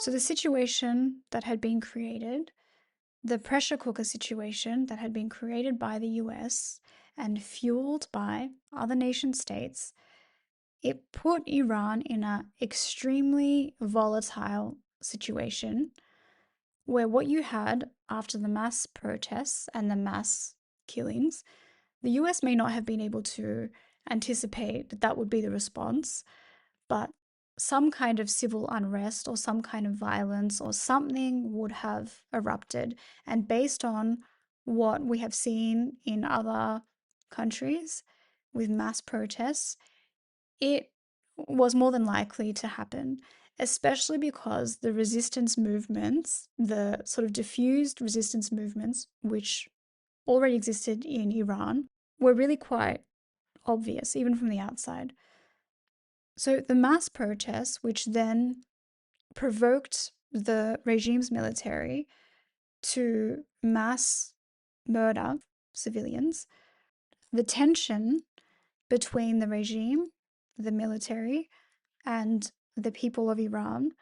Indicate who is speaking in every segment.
Speaker 1: So the situation that had been created, the pressure cooker situation that had been created by the US and fueled by other nation states, it put Iran in an extremely volatile situation where what you had after the mass protests and the mass killings, the US may not have been able to anticipate that that would be the response, but some kind of civil unrest or some kind of violence or something would have erupted. And based on what we have seen in other countries with mass protests, it was more than likely to happen, especially because the resistance movements, the sort of diffused resistance movements, which already existed in Iran, were really quite obvious, even from the outside. So the mass protests, which then provoked the regime's military to mass murder civilians, the tension between the regime, the military, and the people of Iran,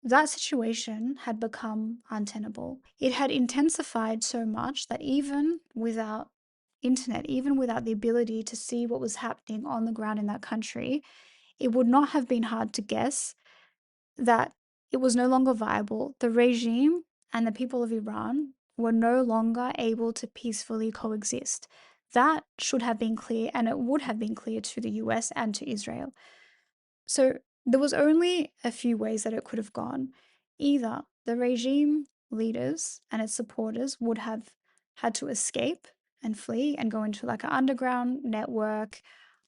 Speaker 1: that situation had become untenable. It had intensified so much that even without internet, even without the ability to see what was happening on the ground in that country, it would not have been hard to guess that it was no longer viable. The regime and the people of Iran were no longer able to peacefully coexist. That should have been clear, and it would have been clear to the US and to Israel. So there was only a few ways that it could have gone. Either the regime leaders and its supporters would have had to escape and flee and go into like an underground network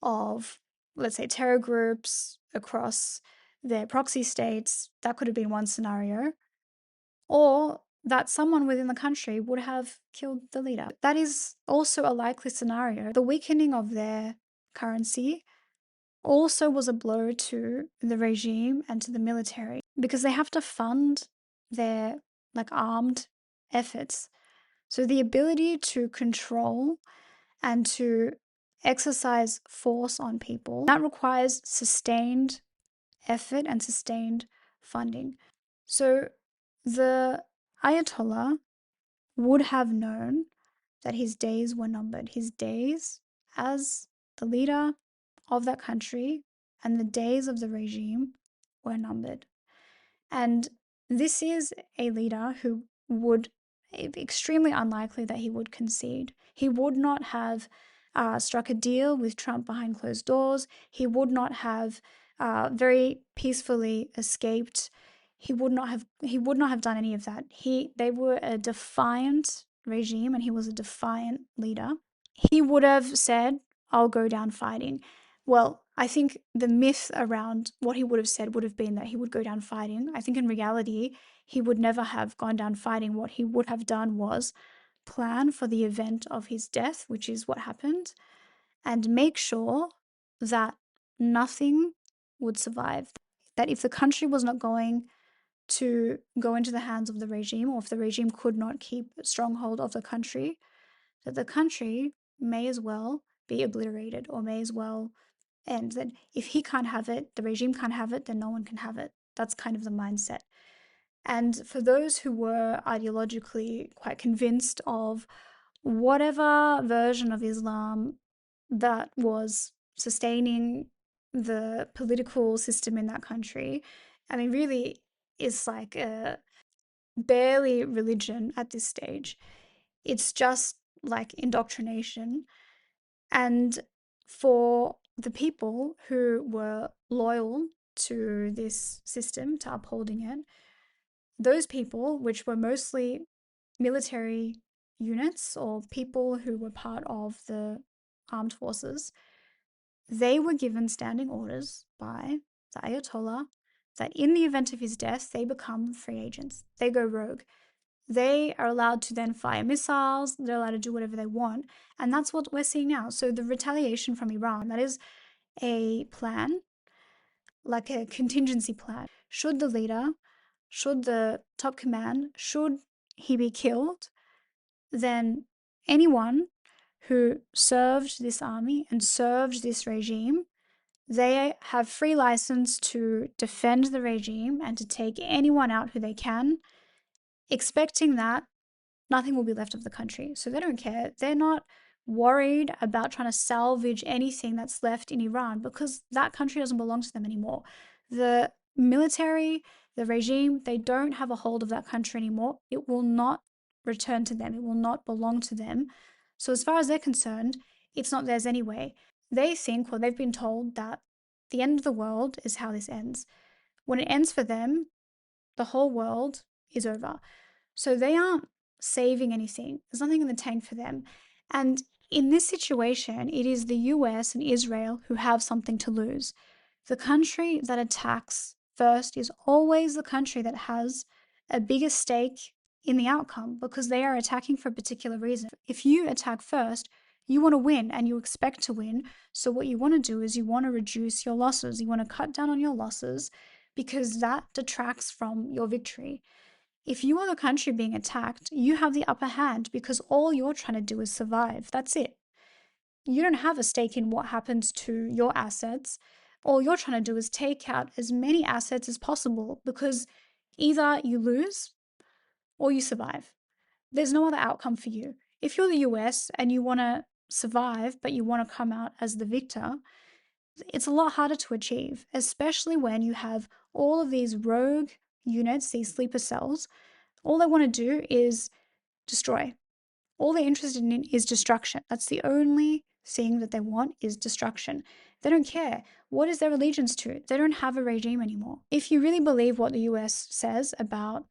Speaker 1: of, let's say, terror groups across their proxy states. That could have been one scenario. Or that someone within the country would have killed the leader. That is also a likely scenario. The weakening of their currency also was a blow to the regime and to the military because they have to fund their like armed efforts. So the ability to control and to exercise force on people, that requires sustained effort and sustained funding. So the Ayatollah would have known that his days were numbered. His days as the leader of that country and the days of the regime were numbered. And this is a leader who would, extremely unlikely that he would concede. He would not have struck a deal with Trump behind closed doors. He would not have very peacefully escaped. He would not have done any of that. They were a defiant regime and he was a defiant leader. He would have said, I'll go down fighting. Well, I think the myth around what he would have said would have been that he would go down fighting. I think in reality, he would never have gone down fighting. What he would have done was plan for the event of his death, which is what happened, and make sure that nothing would survive. That if the country was not going to go into the hands of the regime, or if the regime could not keep a stronghold of the country, that the country may as well be obliterated or may as well end. That if he can't have it, the regime can't have it, then no one can have it. That's kind of the mindset. And for those who were ideologically quite convinced of whatever version of Islam that was sustaining the political system in that country, I mean, really is like a barely religion at this stage. It's just like indoctrination. And for the people who were loyal to this system, to upholding it, those people, which were mostly military units or people who were part of the armed forces, they were given standing orders by the Ayatollah that in the event of his death, they become free agents. They go rogue. They are allowed to then fire missiles, they're allowed to do whatever they want. And that's what we're seeing now. So the retaliation from Iran, that is a plan, like a contingency plan. Should the leader, should the top command, should he be killed, then anyone who served this army and served this regime, They have free license to defend the regime and to take anyone out who they can, expecting that nothing will be left of the country. So they don't care. They're not worried about trying to salvage anything that's left in Iran because that country doesn't belong to them anymore. The military, the regime, they don't have a hold of that country anymore. It will not return to them, it will not belong to them. So, as far as they're concerned, it's not theirs anyway. They think, well, they've been told that the end of the world is how this ends. When it ends for them, the whole world is over. So they aren't saving anything. There's nothing in the tank for them. And in this situation, it is the US and Israel who have something to lose. The country that attacks first is always the country that has a bigger stake in the outcome because they are attacking for a particular reason. If you attack first, you want to win and you expect to win. So, what you want to do is you want to reduce your losses. You want to cut down on your losses because that detracts from your victory. If you are the country being attacked, you have the upper hand because all you're trying to do is survive. That's it. You don't have a stake in what happens to your assets. All you're trying to do is take out as many assets as possible because either you lose or you survive. There's no other outcome for you. If you're the US and you want to survive, but you want to come out as the victor, it's a lot harder to achieve, especially when you have all of these rogue units, these sleeper cells. All they want to do is destroy. All they're interested in is destruction. That's the only thing that they want is destruction. They don't care. What is their allegiance to? They don't have a regime anymore. If you really believe what the US says about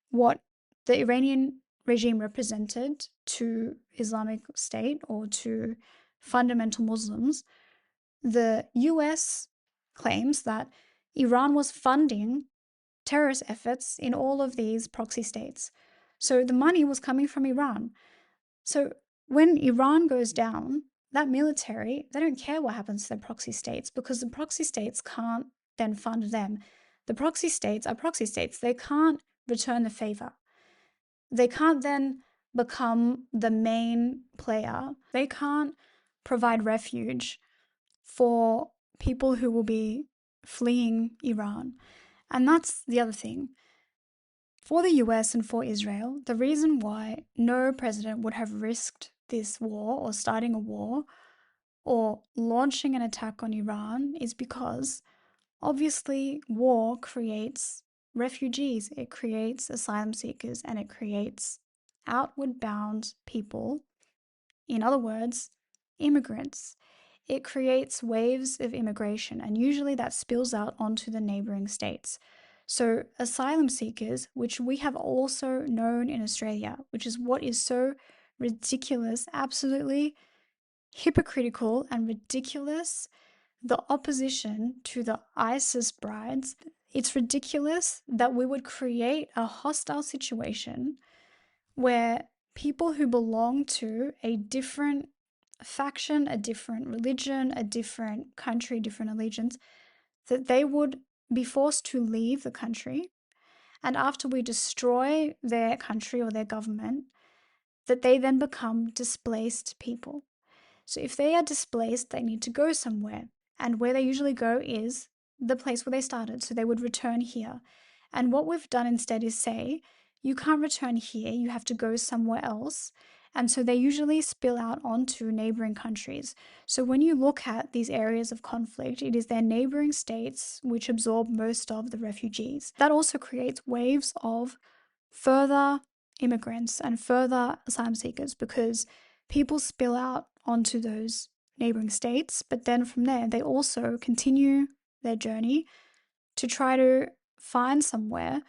Speaker 1: what the Iranian regime represented to Islamic State or to fundamental Muslims, the US claims that Iran was funding terrorist efforts in all of these proxy states. So the money was coming from Iran. So when Iran goes down, that military, they don't care what happens to their proxy states because the proxy states can't then fund them. The proxy states are proxy states. They can't return the favor. They can't then become the main player. They can't provide refuge for people who will be fleeing Iran. And that's the other thing. For the US and for Israel, the reason why no president would have risked this war or starting a war or launching an attack on Iran is because obviously war creates refugees, it creates asylum seekers, and it creates outward bound people. In other words, immigrants. It creates waves of immigration, and usually that spills out onto the neighbouring states. So, asylum seekers, which we have also known in Australia, which is what is so ridiculous, absolutely hypocritical and ridiculous, the opposition to the ISIS brides. It's ridiculous that we would create a hostile situation where people who belong to a different faction, a different religion, a different country, different allegiance, that they would be forced to leave the country. And after we destroy their country or their government, that they then become displaced people. So if they are displaced, they need to go somewhere. And where they usually go is the place where they started. So they would return here. And what we've done instead is say, you can't return here, you have to go somewhere else. And so they usually spill out onto neighboring countries. So when you look at these areas of conflict, it is their neighboring states which absorb most of the refugees. That also creates waves of further immigrants and further asylum seekers because people spill out onto those neighboring states, but then from there, they also continue their journey to try to find somewhere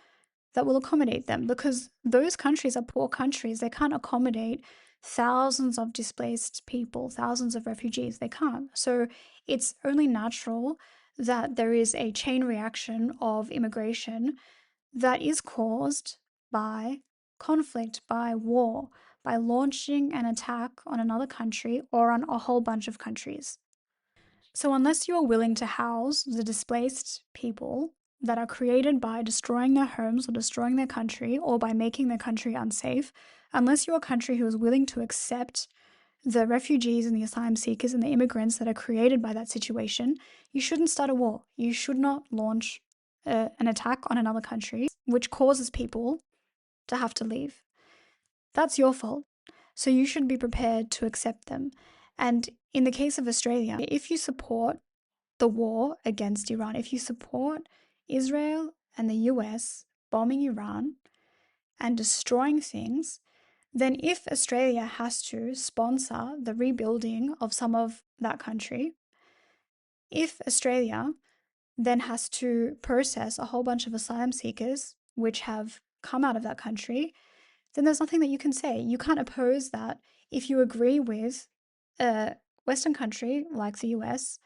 Speaker 1: that will accommodate them because those countries are poor countries. They can't accommodate thousands of displaced people, thousands of refugees. They can't. So it's only natural that there is a chain reaction of immigration that is caused by conflict, by war, by launching an attack on another country or on a whole bunch of countries. So, unless you are willing to house the displaced people that are created by destroying their homes or destroying their country or by making their country unsafe, unless you're a country who is willing to accept the refugees and the asylum seekers and the immigrants that are created by that situation, you shouldn't start a war. You should not launch an attack on another country, which causes people to have to leave. That's your fault. So you should be prepared to accept them. And in the case of Australia, if you support the war against Iran, if you support Israel and the US bombing Iran and destroying things, then if Australia has to sponsor the rebuilding of some of that country, if Australia then has to process a whole bunch of asylum seekers which have come out of that country, then there's nothing that you can say. You can't oppose that if you agree with a Western country like the US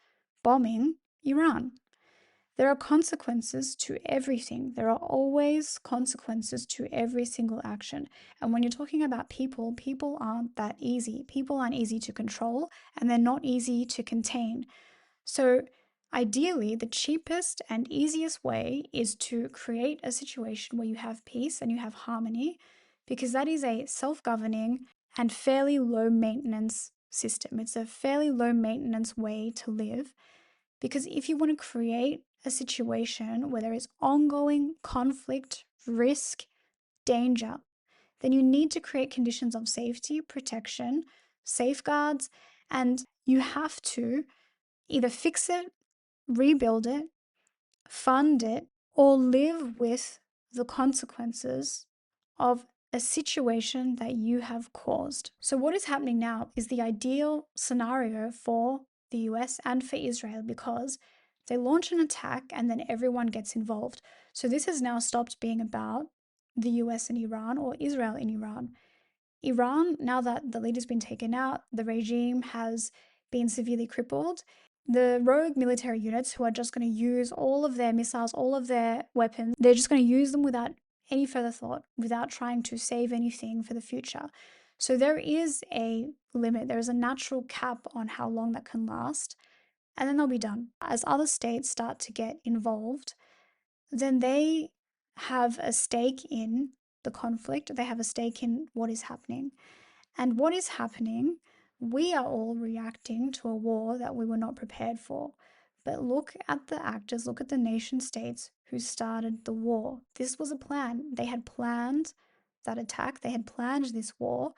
Speaker 1: bombing Iran. There are consequences to everything. There are always consequences to every single action. And when you're talking about people, people aren't that easy. People aren't easy to control, and they're not easy to contain. So ideally, the cheapest and easiest way is to create a situation where you have peace and you have harmony, because that is a self-governing and fairly low maintenance system. It's a fairly low maintenance way to live, because if you want to create a situation where there is ongoing conflict, risk, danger, then you need to create conditions of safety, protection, safeguards, and you have to either fix it, rebuild it, fund it, or live with the consequences of a situation that you have caused. So, what is happening now is the ideal scenario for the US and for Israel, because they launch an attack and then everyone gets involved. So, this has now stopped being about the US and Iran or Israel and Iran. Iran, now that the leader's been taken out, the regime has been severely crippled. The rogue military units who are just going to use all of their missiles, all of their weapons, they're just going to use them without any further thought, without trying to save anything for the future. So there is a limit, there is a natural cap on how long that can last, and then they'll be done. As other states start to get involved, then they have a stake in the conflict, they have a stake in what is happening. And what is happening, we are all reacting to a war that we were not prepared for. But look at the actors, look at the nation states who started the war. This was a plan. They had planned that attack, they had planned this war.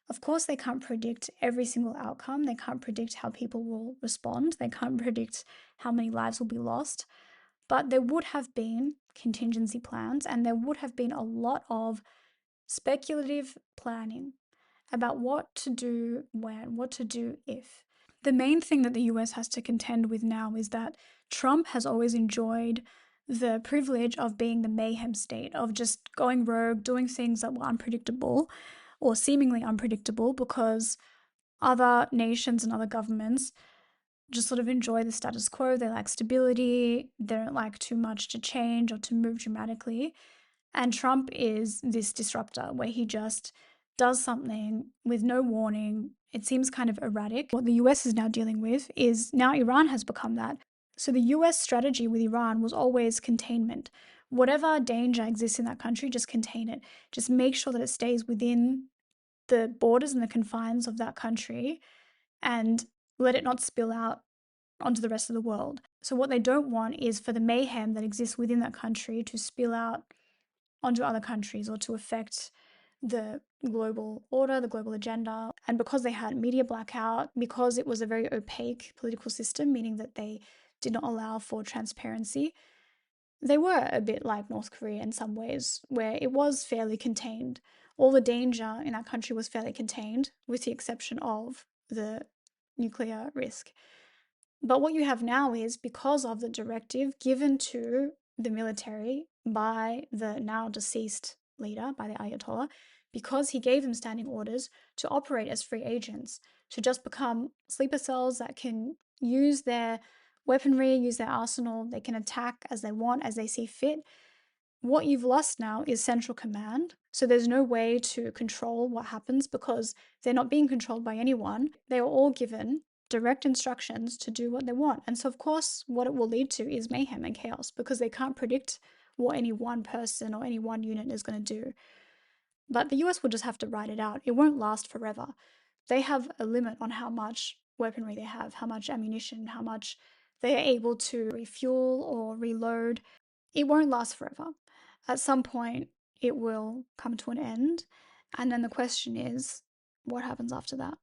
Speaker 1: Of course, they can't predict every single outcome. They can't predict how people will respond. They can't predict how many lives will be lost. But there would have been contingency plans, and there would have been a lot of speculative planning about what to do when, what to do if. The main thing that the US has to contend with now is that Trump has always enjoyed the privilege of being the mayhem state, of just going rogue, doing things that were unpredictable or seemingly unpredictable, because other nations and other governments just sort of enjoy the status quo. They like stability, they don't like too much to change or to move dramatically. And Trump is this disruptor where he just does something with no warning. It seems kind of erratic. What the US is now dealing with is now Iran has become that. So the US strategy with Iran was always containment. Whatever danger exists in that country, just contain it. Just make sure that it stays within the borders and the confines of that country, and let it not spill out onto the rest of the world. So what they don't want is for the mayhem that exists within that country to spill out onto other countries or to affect the global order, the global agenda. And because they had media blackout, because it was a very opaque political system, meaning that they did not allow for transparency, they were a bit like North Korea in some ways, where it was fairly contained. All the danger in that country was fairly contained, with the exception of the nuclear risk. But what you have now is, because of the directive given to the military by the now deceased leader, by the Ayatollah, because he gave them standing orders to operate as free agents, to just become sleeper cells that can use their weaponry, use their arsenal, they can attack as they want, as they see fit. What you've lost now is central command. So there's no way to control what happens, because they're not being controlled by anyone. They are all given direct instructions to do what they want. And so, of course, what it will lead to is mayhem and chaos, because they can't predict what any one person or any one unit is going to do. But the US will just have to ride it out. It won't last forever. they have a limit on how much weaponry they have, how much ammunition, how much they are able to refuel or reload. It won't last forever. At some point, it will come to an end. And then the question is, what happens after that?